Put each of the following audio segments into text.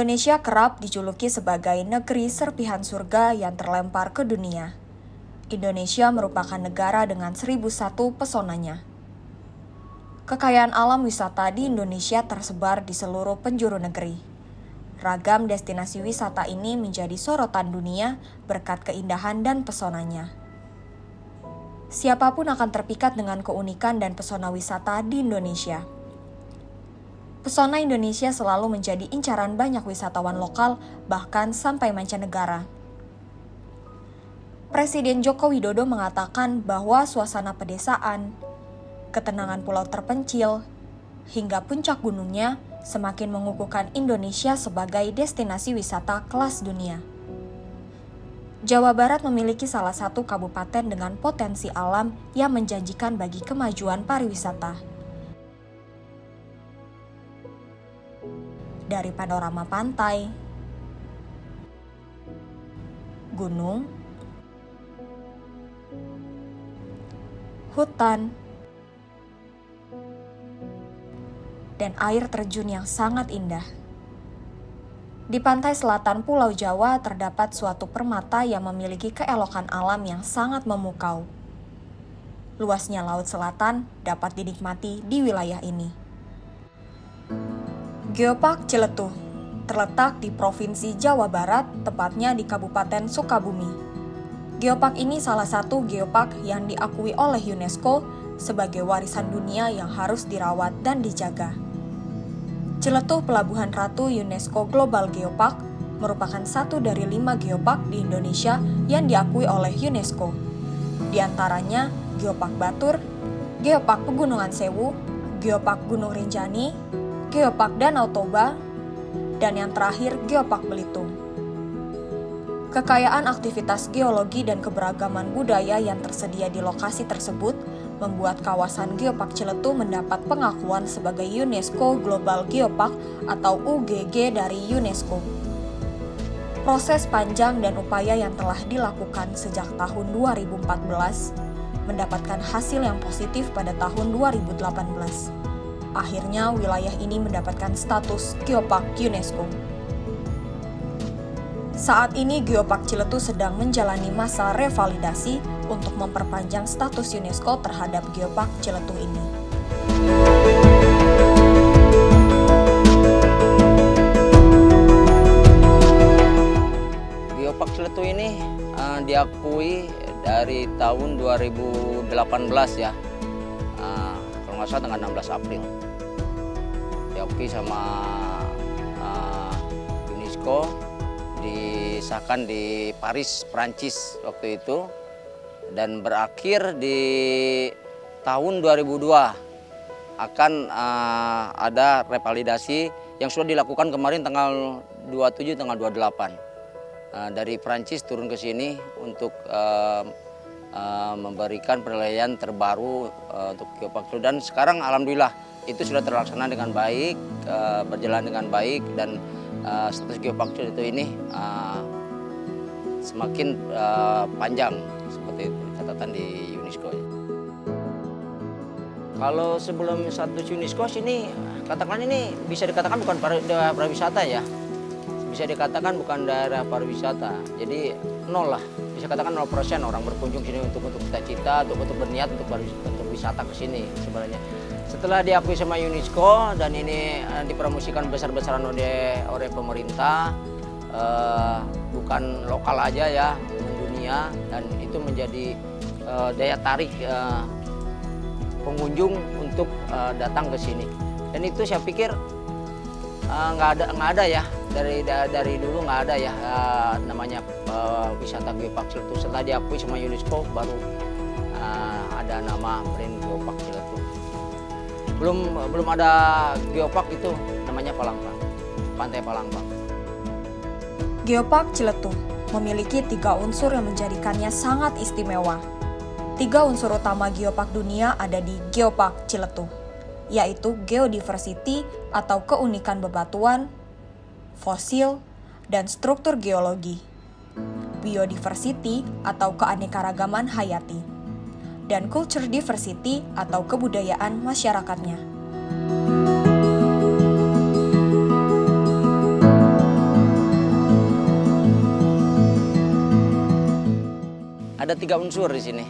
Indonesia kerap dijuluki sebagai negeri serpihan surga yang terlempar ke dunia. Indonesia merupakan negara dengan 1001 pesonanya. Kekayaan alam wisata di Indonesia tersebar di seluruh penjuru negeri. Ragam destinasi wisata ini menjadi sorotan dunia berkat keindahan dan pesonanya. Siapapun akan terpikat dengan keunikan dan pesona wisata di Indonesia. Pesona Indonesia selalu menjadi incaran banyak wisatawan lokal, bahkan sampai mancanegara. Presiden Joko Widodo mengatakan bahwa suasana pedesaan, ketenangan pulau terpencil, hingga puncak gunungnya semakin mengukuhkan Indonesia sebagai destinasi wisata kelas dunia. Jawa Barat memiliki salah satu kabupaten dengan potensi alam yang menjanjikan bagi kemajuan pariwisata. Dari panorama pantai, gunung, hutan, dan air terjun yang sangat indah. Di pantai selatan Pulau Jawa terdapat suatu permata yang memiliki keelokan alam yang sangat memukau. Luasnya Laut Selatan dapat dinikmati di wilayah ini. Geopark Ciletuh terletak di Provinsi Jawa Barat, tepatnya di Kabupaten Sukabumi. Geopark ini salah satu geopark yang diakui oleh UNESCO sebagai warisan dunia yang harus dirawat dan dijaga. Ciletuh Pelabuhan Ratu UNESCO Global Geopark merupakan satu dari 5 geopark di Indonesia yang diakui oleh UNESCO. Di antaranya Geopark Batur, Geopark Pegunungan Sewu, Geopark Gunung Rinjani, Geopark Danau Toba, dan yang terakhir Geopark Belitung. Kekayaan aktivitas geologi dan keberagaman budaya yang tersedia di lokasi tersebut membuat kawasan Geopark Ciletuh mendapat pengakuan sebagai UNESCO Global Geopark atau UGG dari UNESCO. Proses panjang dan upaya yang telah dilakukan sejak tahun 2014 mendapatkan hasil yang positif pada tahun 2018. Akhirnya wilayah ini mendapatkan status Geopark UNESCO. Saat ini Geopark Ciletuh sedang menjalani masa revalidasi untuk memperpanjang status UNESCO terhadap Geopark Ciletuh ini. Geopark Ciletuh ini diakui dari tahun 2018 ya. Kalau nggak salah tanggal 16 April diakui sama UNESCO, disahkan di Paris, Prancis waktu itu, dan berakhir di tahun 2002 akan ada revalidasi yang sudah dilakukan kemarin tanggal 27, tanggal 28. Dari Prancis turun ke sini untuk memberikan penilaian terbaru untuk Geopark Ciletuh, dan sekarang alhamdulillah itu sudah terlaksana dengan baik, berjalan dengan baik, dan status Geopark Ciletuh ini semakin panjang seperti catatan di UNESCO. Kalau sebelum status UNESCO sini, katakan ini bisa dikatakan bukan pariwisata ya. Bisa dikatakan bukan daerah pariwisata, jadi nol lah, bisa katakan 0% orang berkunjung sini untuk cita-cita, untuk berniat untuk wisata ke sini sebenarnya. Setelah diakui sama UNESCO dan ini dipromosikan besar-besaran oleh pemerintah, bukan lokal aja ya, dunia, dan itu menjadi daya tarik pengunjung untuk datang ke sini. Dan itu saya pikir nggak ada ya, dari dulu nggak ada ya namanya wisata Geopark Ciletuh. Setelah diakui sama UNESCO baru ada nama brand Geopark Ciletuh. Belum ada geopark itu namanya Palangpang, Pantai Palangpang. Geopark Ciletuh memiliki 3 unsur yang menjadikannya sangat istimewa. 3 unsur utama geopark dunia ada di Geopark Ciletuh, yaitu geodiversity atau keunikan bebatuan, fosil, dan struktur geologi, biodiversity atau keanekaragaman hayati, dan culture diversity atau kebudayaan masyarakatnya. ada 3 unsur di sini.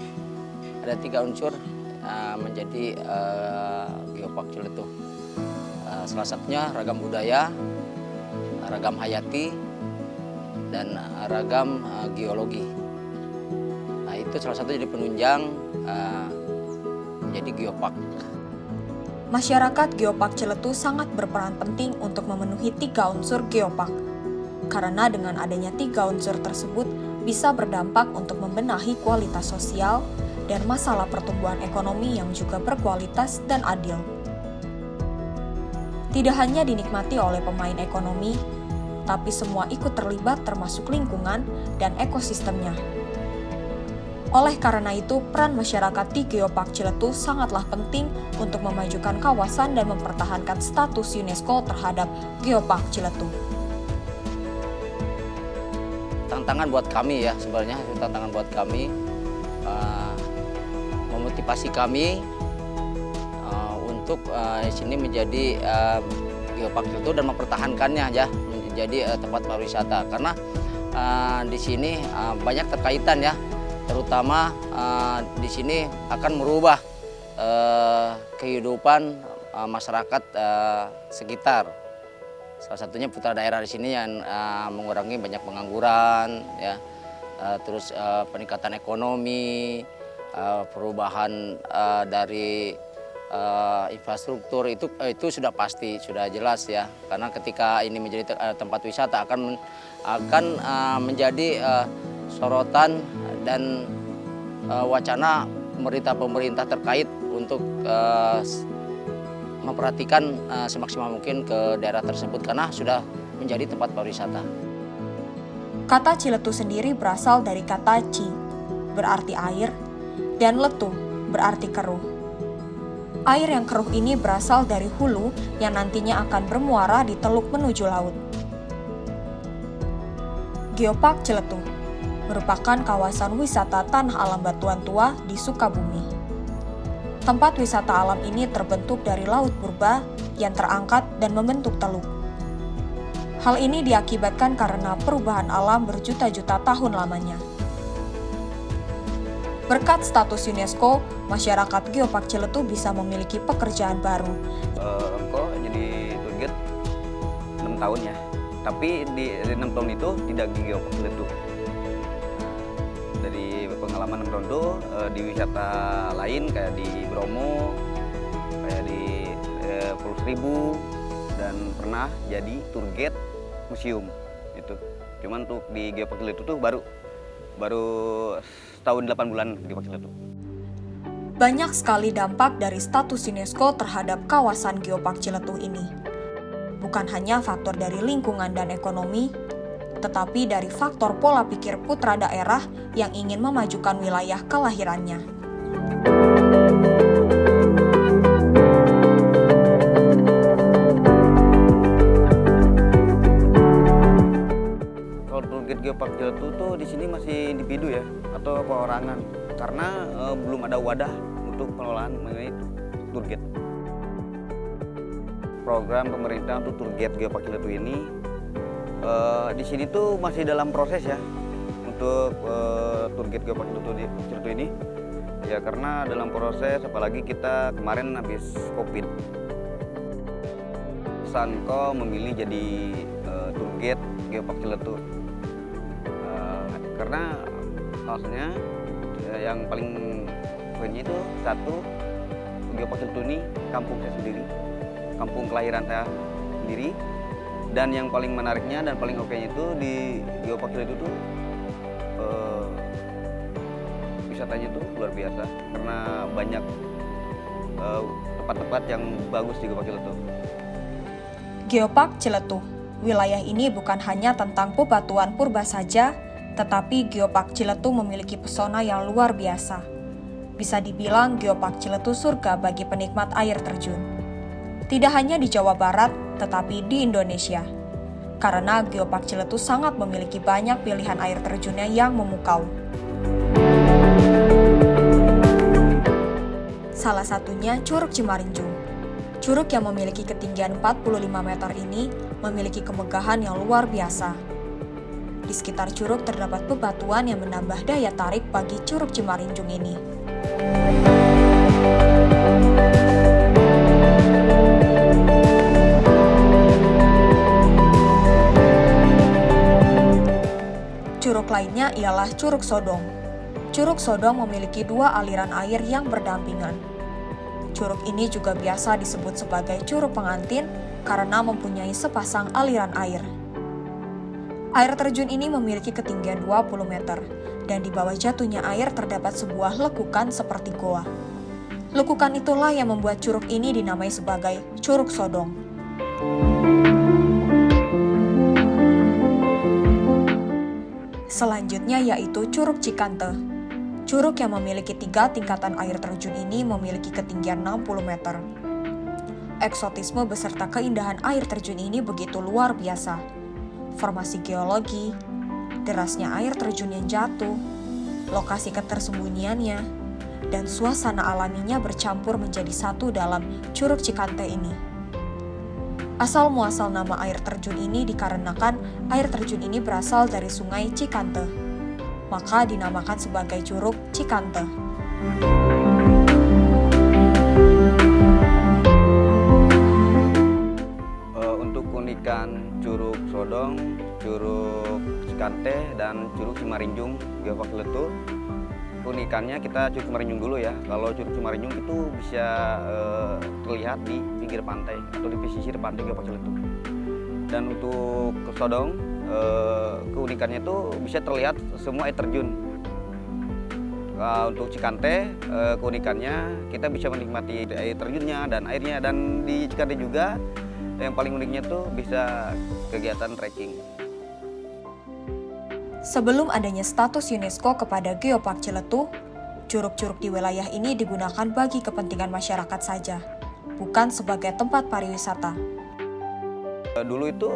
Ada 3 unsur menjadi Geopark Ciletuh. Salah satunya ragam budaya, ragam hayati, dan ragam geologi. Nah, itu salah satu jadi penunjang menjadi Geopark. Masyarakat Geopark Ciletuh sangat berperan penting untuk memenuhi 3 unsur Geopark. Karena dengan adanya 3 unsur tersebut bisa berdampak untuk membenahi kualitas sosial dan masalah pertumbuhan ekonomi yang juga berkualitas dan adil. Tidak hanya dinikmati oleh pemain ekonomi, tapi semua ikut terlibat termasuk lingkungan dan ekosistemnya. Oleh karena itu, peran masyarakat di Geopark Ciletuh sangatlah penting untuk memajukan kawasan dan mempertahankan status UNESCO terhadap Geopark Ciletuh. Tantangan buat kami ya, sebenarnya tantangan buat kami, memotivasi kami untuk sini menjadi Geopark Ciletuh dan mempertahankannya ya menjadi tempat pariwisata, karena di sini banyak terkaitan ya, terutama di sini akan merubah kehidupan masyarakat sekitar. Salah satunya putra daerah di sini yang mengurangi banyak pengangguran, ya, terus peningkatan ekonomi, perubahan dari infrastruktur itu sudah pasti, sudah jelas ya. Karena ketika ini menjadi tempat wisata akan menjadi sorotan dan wacana pemerintah terkait untuk memperhatikan semaksimal mungkin ke daerah tersebut karena sudah menjadi tempat pariwisata. Kata Ciletuh sendiri berasal dari kata ci, berarti air, dan letuh, berarti keruh. Air yang keruh ini berasal dari hulu yang nantinya akan bermuara di teluk menuju laut. Geopark Ciletuh merupakan kawasan wisata tanah alam batuan tua di Sukabumi. Tempat wisata alam ini terbentuk dari laut purba yang terangkat dan membentuk teluk. Hal ini diakibatkan karena perubahan alam berjuta-juta tahun lamanya. Berkat status UNESCO, masyarakat Geopark Ciletuh bisa memiliki pekerjaan baru. Engkau jadi tour guide 6 tahun ya, tapi di 6 tahun itu tidak di Geopark Ciletuh. Dari pengalaman 6 tahun itu di wisata lain kayak di Bromo, kayak di Pulau Seribu, dan pernah jadi tour guide museum itu. Cuman untuk di Geopark Ciletuh tuh baru setahun 8 bulan di Geopark Ciletuh. Banyak sekali dampak dari status UNESCO terhadap kawasan Geopark Ciletuh ini. Bukan hanya faktor dari lingkungan dan ekonomi, tetapi dari faktor pola pikir putra daerah yang ingin memajukan wilayah kelahirannya. Kalau tour guide Geopark Ciletuh tuh di sini masih individu ya atau perorangan, karena belum ada wadah untuk pengelolaan mengenai tour guide. Program pemerintah untuk tour guide Geopark Ciletuh ini di sini tuh masih dalam proses ya untuk tour guide Geopark Ciletuh ini ya, karena dalam proses, apalagi kita kemarin habis COVID. Sanko memilih jadi tour guide Geopark Ciletuh karena alasannya yang paling poinnya itu satu, Geopark Ciletuh ini kampung saya sendiri, kampung kelahiran saya sendiri. Dan yang paling menariknya dan paling oke-nya itu di Geopark Ciletuh itu wisatanya itu luar biasa karena banyak tempat-tempat yang bagus di Geopark Ciletuh. Geopark Ciletuh, wilayah ini bukan hanya tentang bebatuan purba saja, tetapi Geopark Ciletuh memiliki pesona yang luar biasa. Bisa dibilang Geopark Ciletuh surga bagi penikmat air terjun. Tidak hanya di Jawa Barat, tetapi di Indonesia. Karena Geopark Ciletuh sangat memiliki banyak pilihan air terjunnya yang memukau. Salah satunya Curug Cimarinjung. Curug yang memiliki ketinggian 45 meter ini memiliki kemegahan yang luar biasa. Di sekitar curug terdapat bebatuan yang menambah daya tarik bagi Curug Cimarinjung ini. Curug lainnya ialah Curug Sodong. Curug Sodong memiliki dua aliran air yang berdampingan. Curug ini juga biasa disebut sebagai Curug Pengantin karena mempunyai sepasang aliran air. Air terjun ini memiliki ketinggian 20 meter, dan di bawah jatuhnya air terdapat sebuah lekukan seperti goa. Lekukan itulah yang membuat curug ini dinamai sebagai Curug Sodong. Selanjutnya yaitu Curug Cikante. Curug yang memiliki 3 tingkatan air terjun ini memiliki ketinggian 60 meter. Eksotisme beserta keindahan air terjun ini begitu luar biasa. Formasi geologi, derasnya air terjun yang jatuh, lokasi ketersembunyiannya, dan suasana alaminya bercampur menjadi satu dalam Curug Cikante ini. Asal muasal nama air terjun ini dikarenakan air terjun ini berasal dari sungai Cikante, maka dinamakan sebagai Curug Cikante. Untuk keunikan Curug Sodong, Curug Cikante, dan Curug Cimarinjung Geopark Ciletuh, keunikannya kita Curug Cimarinjung dulu ya. Kalau Curug Cimarinjung itu bisa terlihat di pinggir pantai atau di pesisir pantai Geopark Ciletuh. Dan untuk Sodong, keunikannya itu bisa terlihat semua air terjun. Untuk Cikante, keunikannya kita bisa menikmati air terjunnya dan airnya. Dan di Cikante juga yang paling uniknya tuh bisa kegiatan trekking. Sebelum adanya status UNESCO kepada Geopark Ciletuh, curug-curug di wilayah ini digunakan bagi kepentingan masyarakat saja, bukan sebagai tempat pariwisata. Dulu itu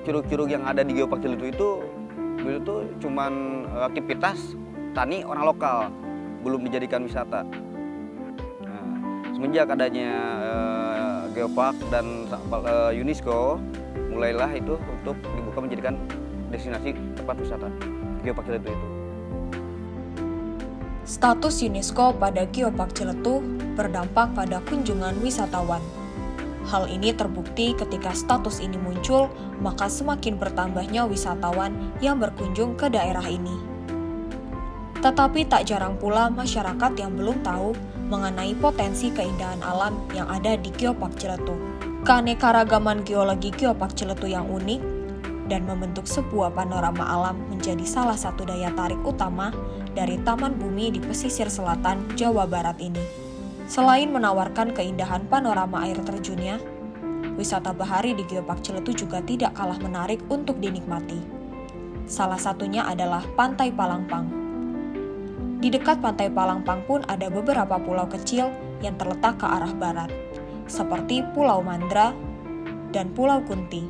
curug-curug yang ada di Geopark Ciletuh itu dulu tuh cuman aktivitas tani orang lokal, belum dijadikan wisata. Nah, semenjak adanya Geopark dan UNESCO, mulailah itu untuk dibuka menjadikan destinasi tempat wisata Geopark Ciletuh itu. Status UNESCO pada Geopark Ciletuh berdampak pada kunjungan wisatawan. Hal ini terbukti ketika status ini muncul, maka semakin bertambahnya wisatawan yang berkunjung ke daerah ini. Tetapi tak jarang pula masyarakat yang belum tahu mengenai potensi keindahan alam yang ada di Geopark Ciletuh. Keanekaragaman geologi Geopark Ciletuh yang unik dan membentuk sebuah panorama alam menjadi salah satu daya tarik utama dari Taman Bumi di pesisir selatan Jawa Barat ini. Selain menawarkan keindahan panorama air terjunnya, wisata bahari di Geopark Ciletuh juga tidak kalah menarik untuk dinikmati. Salah satunya adalah Pantai Palangpang. Di dekat Pantai Palangpang pun ada beberapa pulau kecil yang terletak ke arah barat, seperti Pulau Mandra dan Pulau Kunti.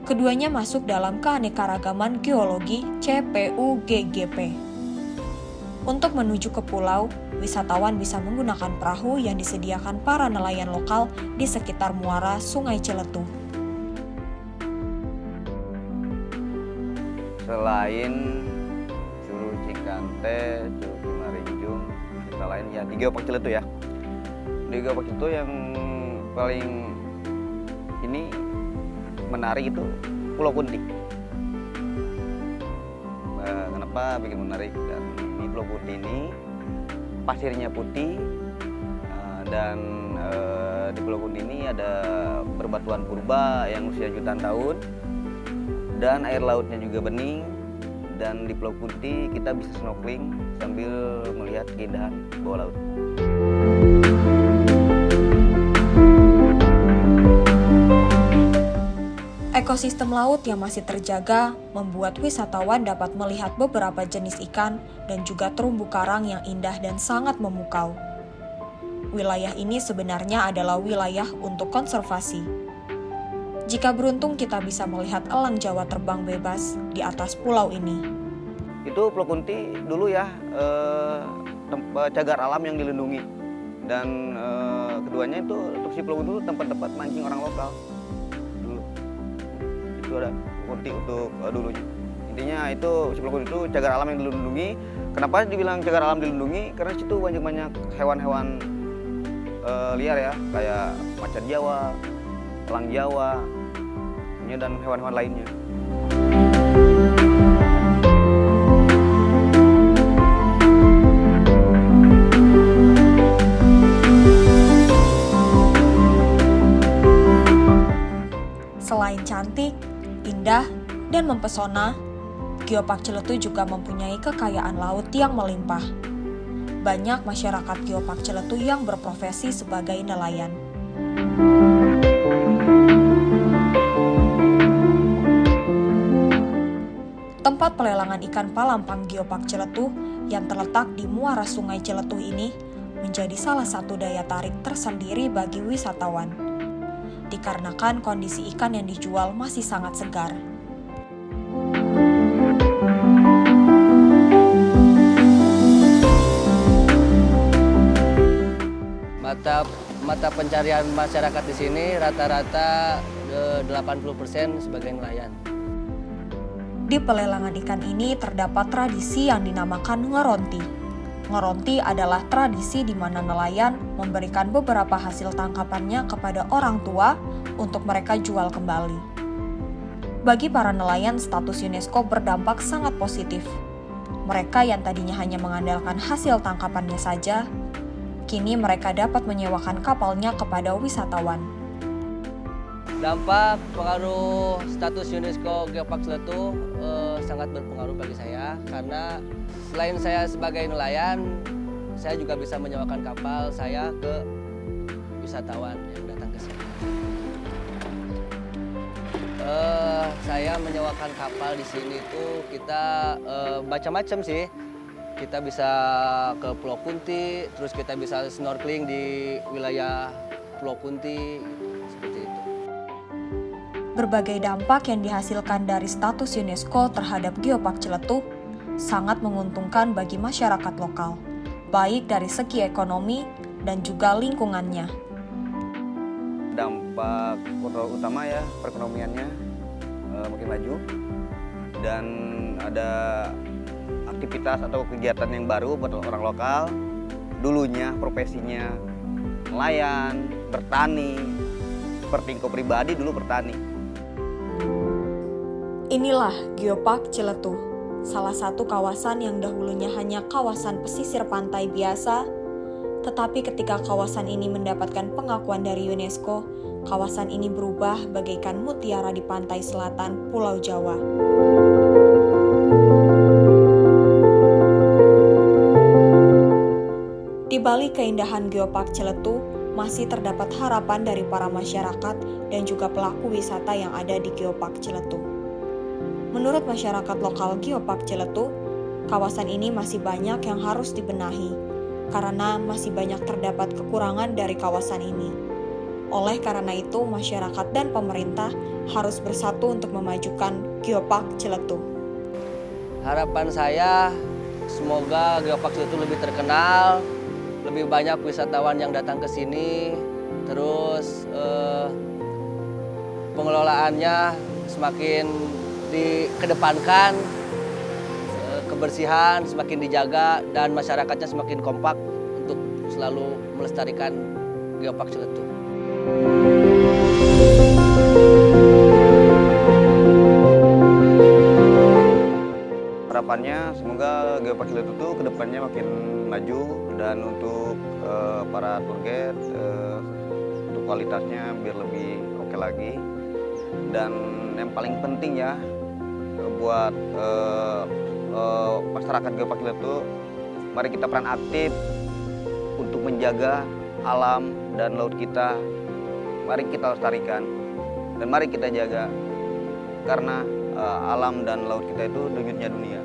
Keduanya masuk dalam keanekaragaman geologi CPUGGP. Untuk menuju ke pulau, wisatawan bisa menggunakan perahu yang disediakan para nelayan lokal di sekitar muara Sungai Ciletuh. Selain Curug Cikante, Curug Cimarinjung, kita lain ya di Geopark Ciletuh ya. Di Geopark Ciletuh yang paling ini menarik itu Pulau Kunti. Kenapa bikin menarik? Dan di Pulau Kunti ini pasirnya putih dan di Pulau Kunti ini ada berbatuan purba yang usia jutaan tahun dan air lautnya juga bening. Dan di Pulau Kunti kita bisa snorkeling sambil melihat keindahan bawah laut. Ekosistem laut yang masih terjaga membuat wisatawan dapat melihat beberapa jenis ikan dan juga terumbu karang yang indah dan sangat memukau. Wilayah ini sebenarnya adalah wilayah untuk konservasi. Jika beruntung kita bisa melihat elang Jawa terbang bebas di atas pulau ini. Itu Pulau Kunti dulu ya cagar alam yang dilindungi. Dan keduanya itu untuk si Pulau Kunti itu tempat-tempat mancing orang lokal. Dulu itu ada Kunti untuk dulunya. Intinya itu Pulau Kunti itu cagar alam yang dilindungi. Kenapa dibilang cagar alam dilindungi? Karena situ banyak hewan-hewan liar ya, kayak macan Jawa, elang Jawa, dan hewan-hewan lainnya. Selain cantik, indah, dan mempesona, Geopark Ciletuh juga mempunyai kekayaan laut yang melimpah. Banyak masyarakat Geopark Ciletuh yang berprofesi sebagai nelayan. Tempat pelelangan ikan palampang Geopark Ciletuh yang terletak di muara Sungai Ciletuh ini menjadi salah satu daya tarik tersendiri bagi wisatawan, dikarenakan kondisi ikan yang dijual masih sangat segar. Mata pencarian masyarakat di sini rata-rata 80% sebagai nelayan. Di pelelangan ikan ini terdapat tradisi yang dinamakan ngeronti. Ngeronti adalah tradisi di mana nelayan memberikan beberapa hasil tangkapannya kepada orang tua untuk mereka jual kembali. Bagi para nelayan, status UNESCO berdampak sangat positif. Mereka yang tadinya hanya mengandalkan hasil tangkapannya saja, kini mereka dapat menyewakan kapalnya kepada wisatawan. Dampak pengaruh status UNESCO Geopark Ciletuh sangat berpengaruh bagi saya karena selain saya sebagai nelayan, saya juga bisa menyewakan kapal saya ke wisatawan yang datang ke sini. Saya menyewakan kapal di sini tuh kita macam-macam sih. Kita bisa ke Pulau Kunti, terus kita bisa snorkeling di wilayah Pulau Kunti, seperti itu. Berbagai dampak yang dihasilkan dari status UNESCO terhadap Geopark Ciletuh sangat menguntungkan bagi masyarakat lokal, baik dari segi ekonomi dan juga lingkungannya. Dampak utama ya, perekonomiannya makin maju, dan ada aktivitas atau kegiatan yang baru buat orang lokal. Dulunya profesinya nelayan, bertani, seperti engkau pribadi dulu bertani. Inilah Geopark Ciletuh, salah satu kawasan yang dahulunya hanya kawasan pesisir pantai biasa, tetapi ketika kawasan ini mendapatkan pengakuan dari UNESCO, kawasan ini berubah bagaikan mutiara di pantai selatan Pulau Jawa. Di balik keindahan Geopark Ciletuh, masih terdapat harapan dari para masyarakat dan juga pelaku wisata yang ada di Geopark Ciletuh. Menurut masyarakat lokal Geopark Ciletuh, kawasan ini masih banyak yang harus dibenahi, karena masih banyak terdapat kekurangan dari kawasan ini. Oleh karena itu, masyarakat dan pemerintah harus bersatu untuk memajukan Geopark Ciletuh. Harapan saya, semoga Geopark Ciletuh lebih terkenal, lebih banyak wisatawan yang datang ke sini, terus pengelolaannya semakin dikedepankan, kebersihan semakin dijaga, dan masyarakatnya semakin kompak untuk selalu melestarikan Geopark Ciletuh. Harapannya semoga Geopark Ciletuh itu kedepannya makin maju, dan untuk para tour guide untuk kualitasnya biar lebih oke lagi. Dan yang paling penting ya buat masyarakat Geopark Ciletuh, mari kita peran aktif untuk menjaga alam dan laut kita. Mari kita lestarikan dan mari kita jaga, karena alam dan laut kita itu denyutnya dunia.